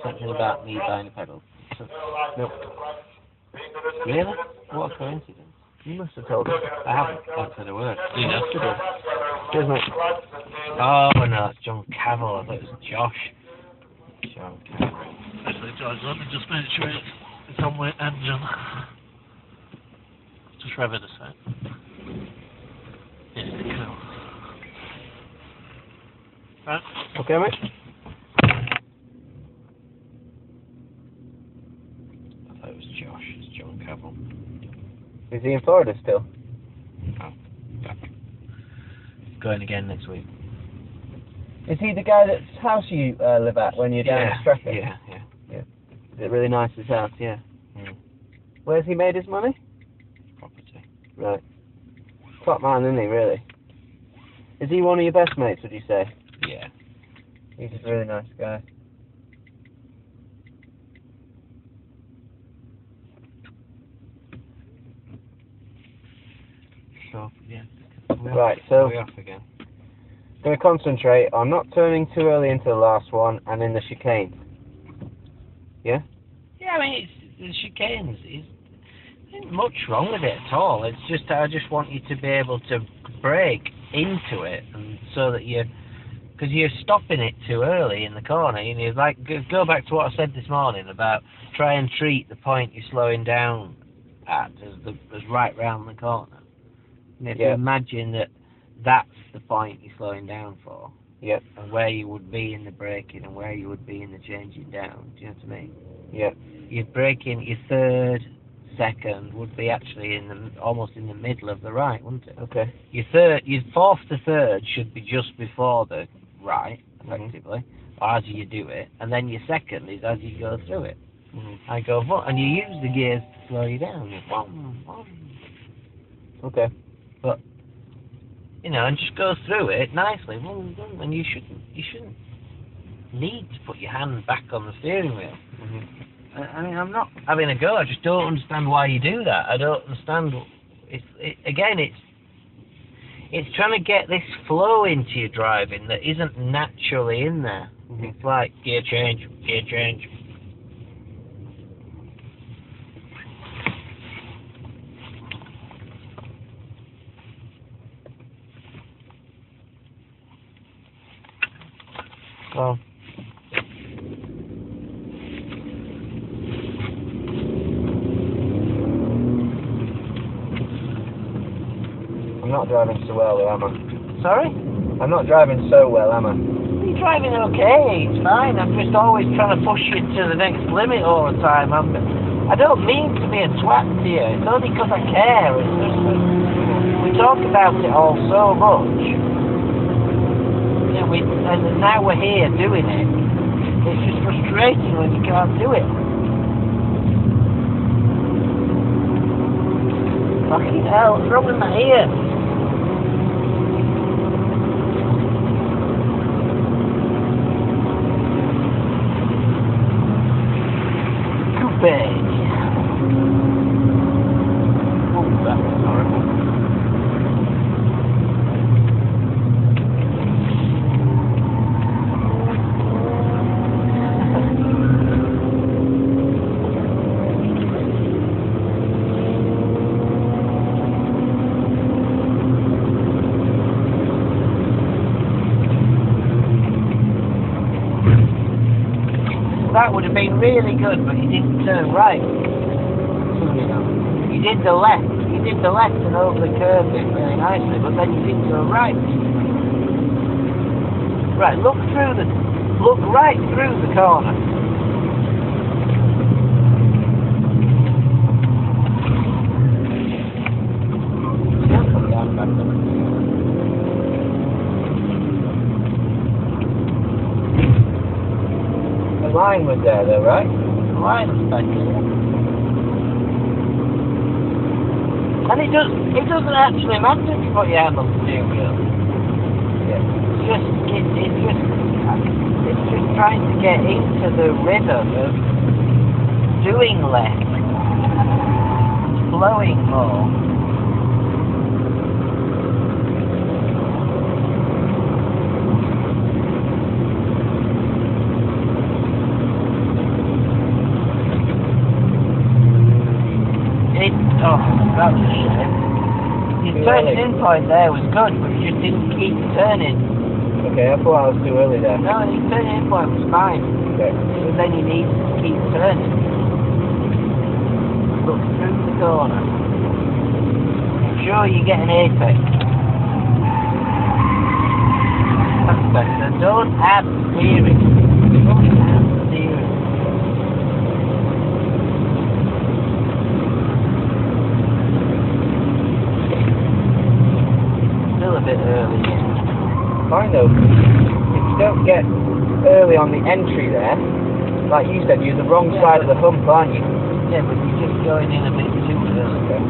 something about me buying a pedal? So, Nope. really? What a coincidence. You must have told him. I haven't said a word. You know? Cheers, mate. Oh, no, it's John Cavill. I thought it was Josh. John Cavill. Actually, George, let me just make sure it's on with engine. Just rev it a sec. Yeah, cool. Right. Okay, mate. I thought it was Josh. It's John Cavill. Is he in Florida still? Oh, back. Going again next week. Is he the guy that's house you live at when you're down in Stratford? Yeah. Is it really nice, his house? Yeah. Mm. Where's he made his money? Property. Right. Top man, isn't he, really? Is he one of your best mates, would you say? Yeah. He's a really nice guy. So, yeah. Right, so We're off again. going to concentrate on not turning too early into the last one and in the chicane. Yeah? Yeah, I mean, the chicanes, there isn't much wrong with it at all. It's just, I just want you to be able to brake into it, and so that because you're stopping it too early in the corner. You know, like, go back to what I said this morning about try and treat the point you're slowing down at as right round the corner. And if you imagine that that's the point you're slowing down for, and where you would be in the braking and where you would be in the changing down, do you know what I mean? Yeah. Your braking, your third, second would be actually almost in the middle of the right, wouldn't it? Okay. Your fourth to third should be just before the right, effectively, or as you do it, and then your second is as you go through it. I go, and you use the gears to slow you down. Okay. But you know, and just go through it nicely. And you shouldn't need to put your hand back on the steering wheel. I mean, I'm not having a go. I just don't understand why you do that. I don't understand. It's trying to get this flow into your driving that isn't naturally in there. It's like gear change. Well, I'm not driving so well, am I? Sorry? I'm not driving so well, am I? You're driving okay, it's fine. I'm just always trying to push you to the next limit all the time. I don't mean to be a twat to you. It's only because I care. It's just that we talk about it all so much. You know, and now we're here doing it. It's just frustrating when you can't do it. Fucking hell, what's wrong with my ear? Too big. Oh, that's horrible. That would have been really good, but you didn't turn right. You did the left. You did the left and over the curve bit really nicely, but then you didn't go right. Right, look right through the corner. The line was there though, right? The line was back here. And it doesn't actually matter if you put your hand on the steering wheel. It's just trying to get into the rhythm of doing less, flowing more. Oh, that was a shame. Your turning in point there was good, but you just didn't keep turning. Okay, I thought I was too early there. No, your turning in point was fine. Okay. But then you need to keep turning. Look through the corner. Make sure you get an apex. That's better. Don't add steering. Don't add steering. Still a bit early. Kind of. If you don't get early on the entry there, like you said, you're the wrong side of the hump, aren't you? Yeah, but you're just going in a bit too early. Okay.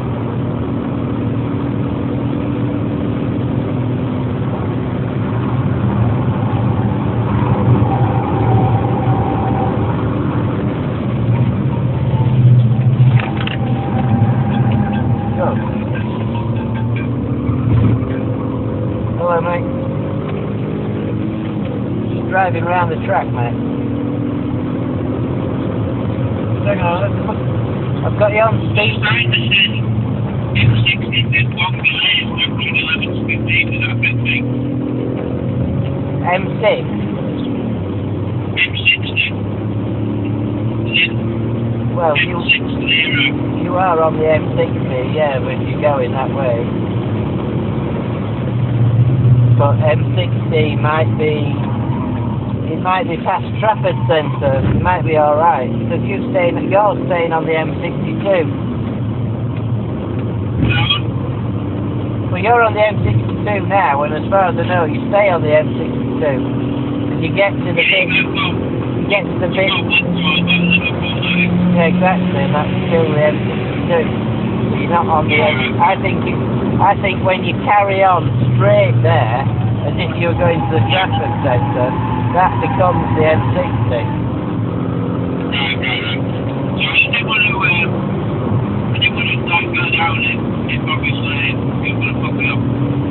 Hello, mate. Just driving around the track, mate. Hang on, I've got you on speed. M6? Well, you are on the M60, yeah, but you're going that way. But M60 might be past Trafford Centre. It might be all right because you're staying on the M62. Well, you're on the M62 now, and as far as I know, you stay on the M62. And you get to the bit. Yeah, exactly, and that's still the M62. So you're not on the M. I think when you carry on straight there, as if you're going to the Trafford Centre, that becomes the M60.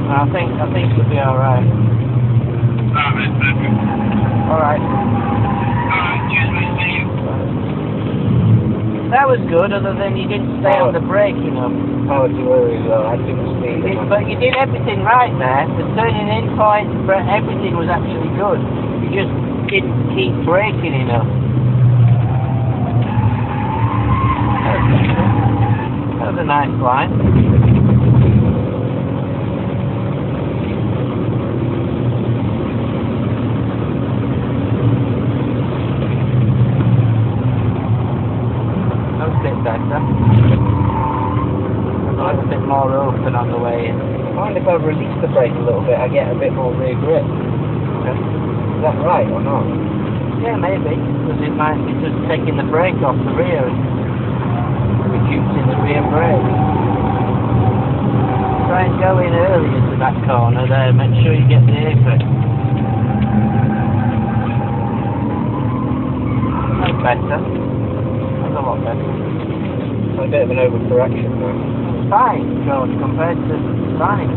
I think you'll be alright. Alright. That was good, other than you didn't stay on the brake enough. I was too early as well. I didn't speed. But you did everything right there. The turning in point, everything was actually good. You just didn't keep braking enough. That was a nice line. That was a bit better. A bit more open on the way in. I find if I release the brake a little bit, I get a bit more rear grip. Okay. Is that right or not? Yeah, maybe. Because it might be just taking the brake off the rear and reducing the rear brake. Try and go in early into that corner there. Make sure you get the apex. That's better. That's a lot better. A bit of an overcorrection now. Fine, George, compared to fine.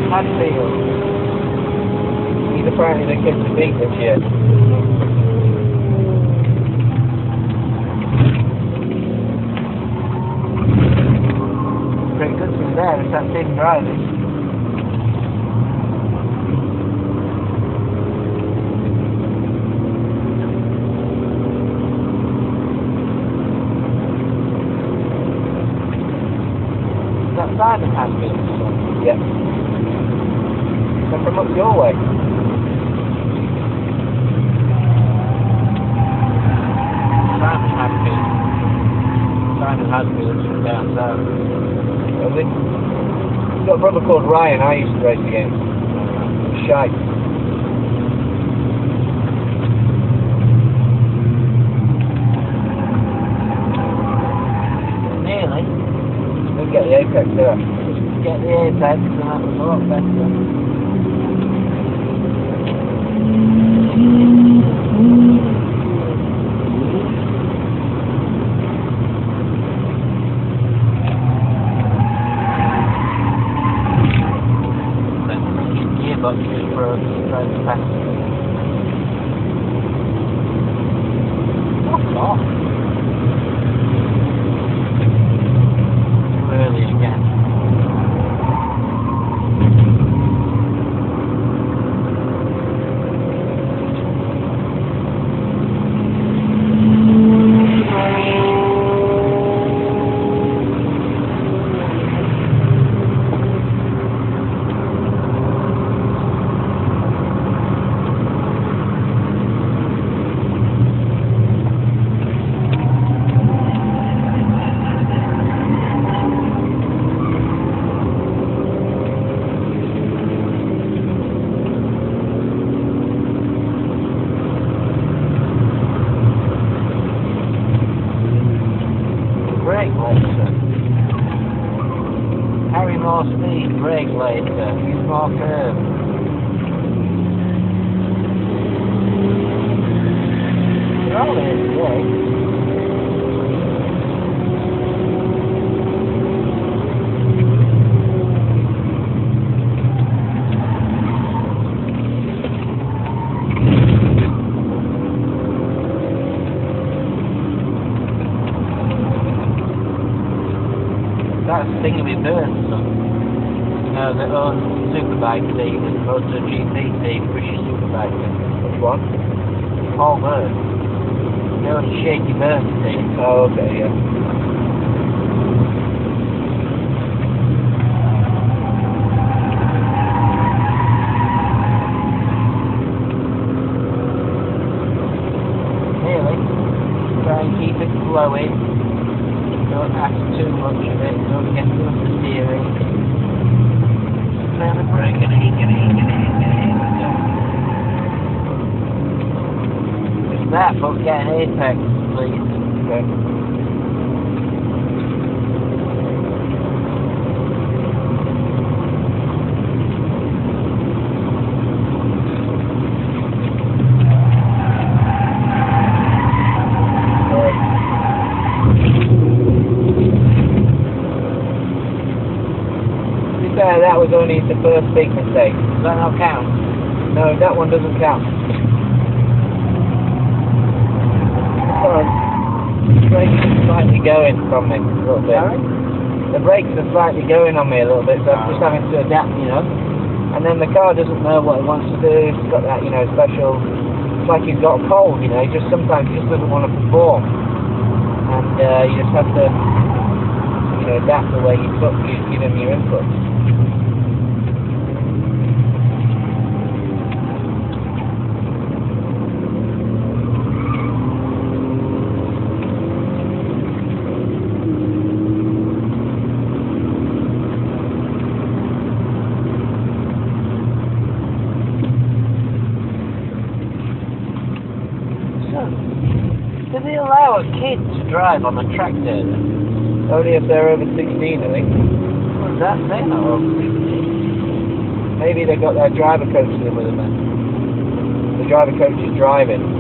Hadfield. He's apparently the kid to beat this year. Pretty good thing there, it's that thin driving. Is that Simon Hadfield? Yep. Come from up your way. Simon Hadfield. Simon Hadfield's from down south. Has he? He's got a brother called Ryan I used to race against. Shite. Nearly. Let's get the apex there. Get the apex and that was a lot better. Fuck off. Too early again. Brake later. Carry more speed, brake later. Use more curve. You're all here today. That's the thing with birds, so. Their own superbike team as opposed to a GP team, British superbike team. Which one? All birds. Their own shaky birds team. Oh, okay, yeah. Really. Try and keep it flowing. Don't ask too much of it. Don't get too much steering. Then the brake and just that, but get an apex, please. Okay. That was only the first big mistake. Does that not count? No, that one doesn't count. Sorry. The brakes are slightly going from me a little bit. Sorry? The brakes are slightly going on me a little bit, so I'm just having to adapt, you know. And then the car doesn't know what it wants to do. It's got that, you know, special. It's like you've got a cold, you know. Just sometimes it just doesn't want to perform, and you just have to, you know, adapt the way you give them your input. Do they allow a kid to drive on a tractor? Only if they're over 16, I think. What does that say? Not over 16. Maybe they got their driver coach in with them then. The driver coach is driving.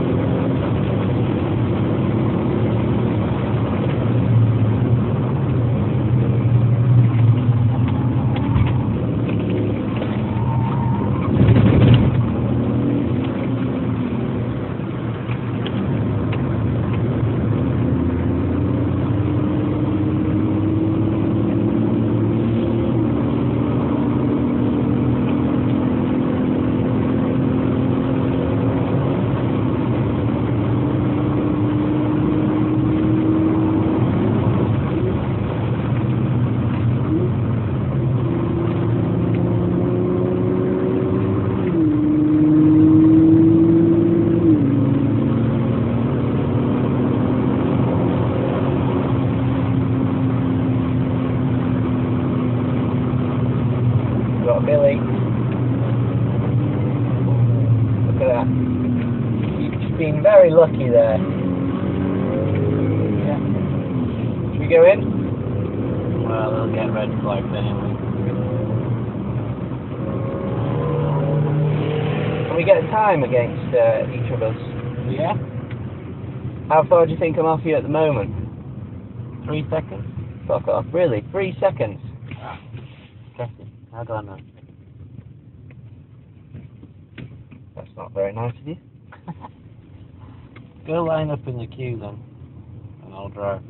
Got Billy. Look at that. He's been very lucky there. Yeah. Should we go in? Well, they'll get red flags anyway. Can we get a time against each of us? Yeah? How far do you think I'm off you at the moment? 3 seconds? Fuck off. Really? 3 seconds? Okay, I'll go on now. That's not not very nice of you. Go line up in the queue then, and I'll drive.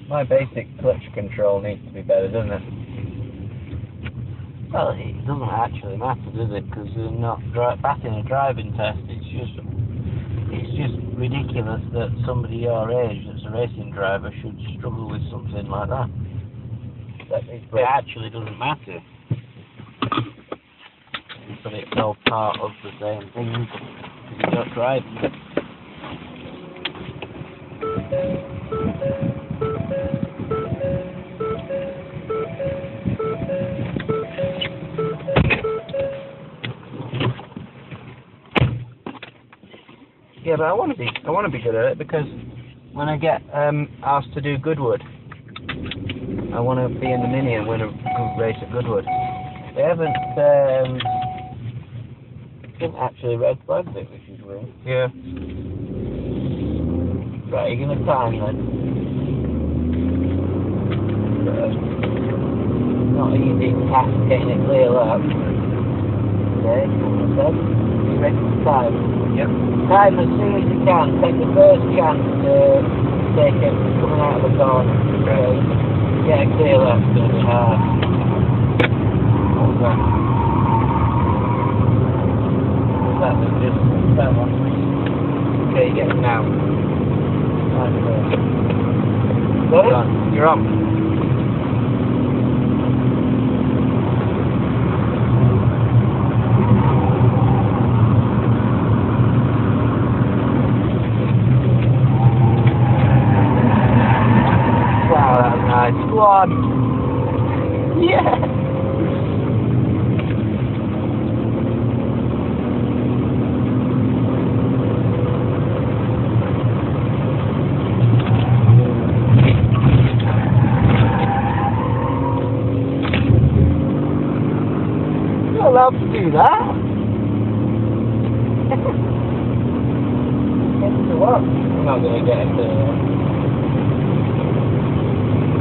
My basic clutch control needs to be better, doesn't it? Well, it doesn't actually matter, does it? Because they're not passing a driving test. It's just ridiculous that somebody your age that's a racing driver should struggle with something like that. It actually doesn't matter. But it's all part of the same thing. You're not driving. Yeah, but I want to be good at it, because when I get asked to do Goodwood, I want to be in the Mini and win a good race at Goodwood. They haven't Actually red flagged it, which is weird. yeah. Right, you're gonna time then. Not an easy task getting it clear up. Okay, as I said, you ready to time? Yep. Time as soon as you can. Take the first chance to take it coming out of the corner. Okay. Get a clear lap, it's gonna be hard. What's that? That was just that one. Okay, you get it now. Got it? You're on. Wow, that was nice. Go on. Yeah. You're allowed to do that. Get to what? I'm not gonna get it to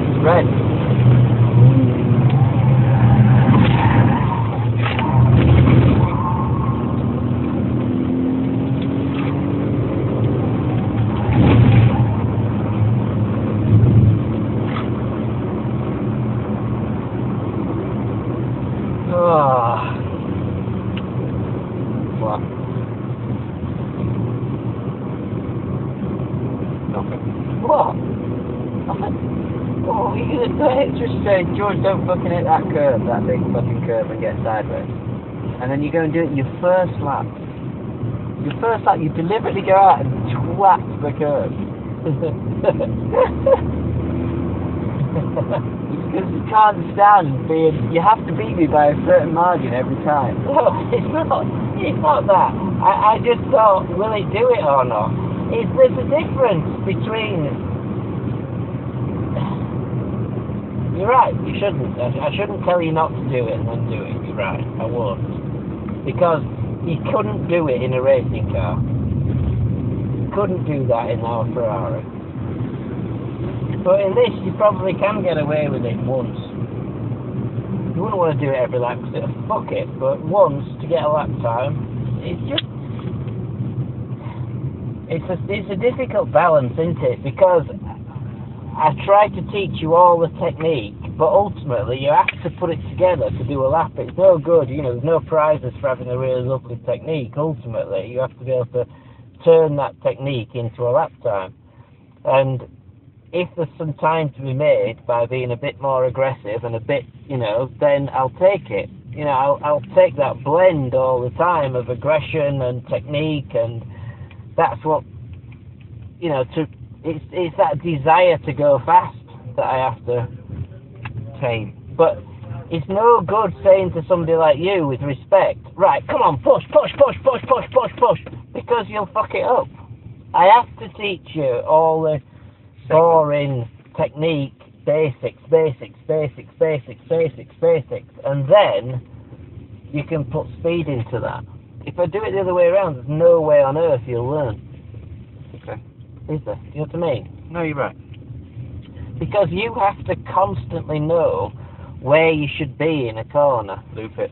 it's red. What? Nothing. What? Oh, you're gonna do it? Just say, George, don't fucking hit that curve, that big fucking curve, and get sideways. And then you go and do it your first lap. Your first lap, you deliberately go out and twat the curve. Because you can't stand being. You have to beat me by a certain margin every time. No, it's not that. I just thought, will he do it or not? There's a difference between... You're right, you shouldn't. I shouldn't tell you not to do it and then do it. You're right, I won't. Because you couldn't do it in a racing car. You couldn't do that in our Ferrari. But in this, you probably can get away with it once. You wouldn't want to do it every lap because it'll fuck it, but once to get a lap time, it's just... It's a difficult balance, isn't it? Because I try to teach you all the technique, but ultimately you have to put it together to do a lap. It's no good, there's no prizes for having a really lovely technique. Ultimately, you have to be able to turn that technique into a lap time. And if there's some time to be made by being a bit more aggressive and a bit, you know, then I'll take it. You know, I'll take that blend all the time of aggression and technique, and that's what, you know, it's that desire to go fast that I have to tame. But it's no good saying to somebody like you with respect, right, come on, push, because you'll fuck it up. I have to teach you all the boring technique, basics, and then you can put speed into that. If I do it the other way around, there's no way on earth you'll learn. Okay. Is there? Do you know what I mean? No, you're right. Because you have to constantly know where you should be in a corner. Loop it.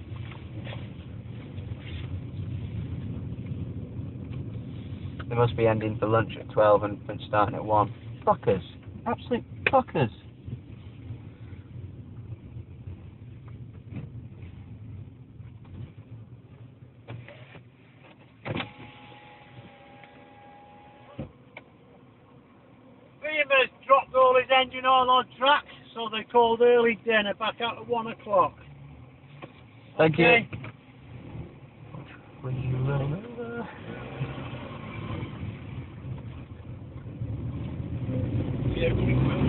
They must be ending for lunch at 12 and starting at 1. Fuckers. Absolute fuckers. Beamer's dropped all his engine oil on track, so they called early dinner back out at 1 o'clock. Thank Okay. you. Will you remember? Yeah, we will.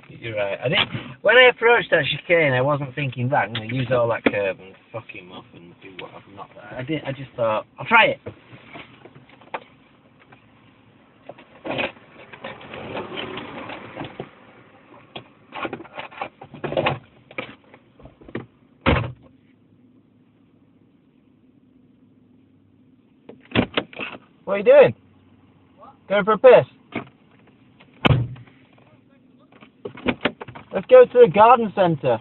You're right. I didn't. When I approached that chicane, I wasn't thinking that. I'm going to use all that curve and fuck him off and do what I've not. I didn't. I just thought I'll try it. What are you doing? Going for a piss? Let's go to the garden centre.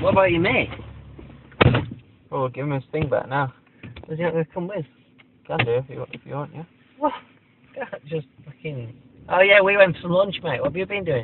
What about your mate? Oh, give him his thing back now. Is he not going to come with? Can do if you want, yeah. What? Just fucking. Oh yeah, we went for lunch, mate. What have you been doing?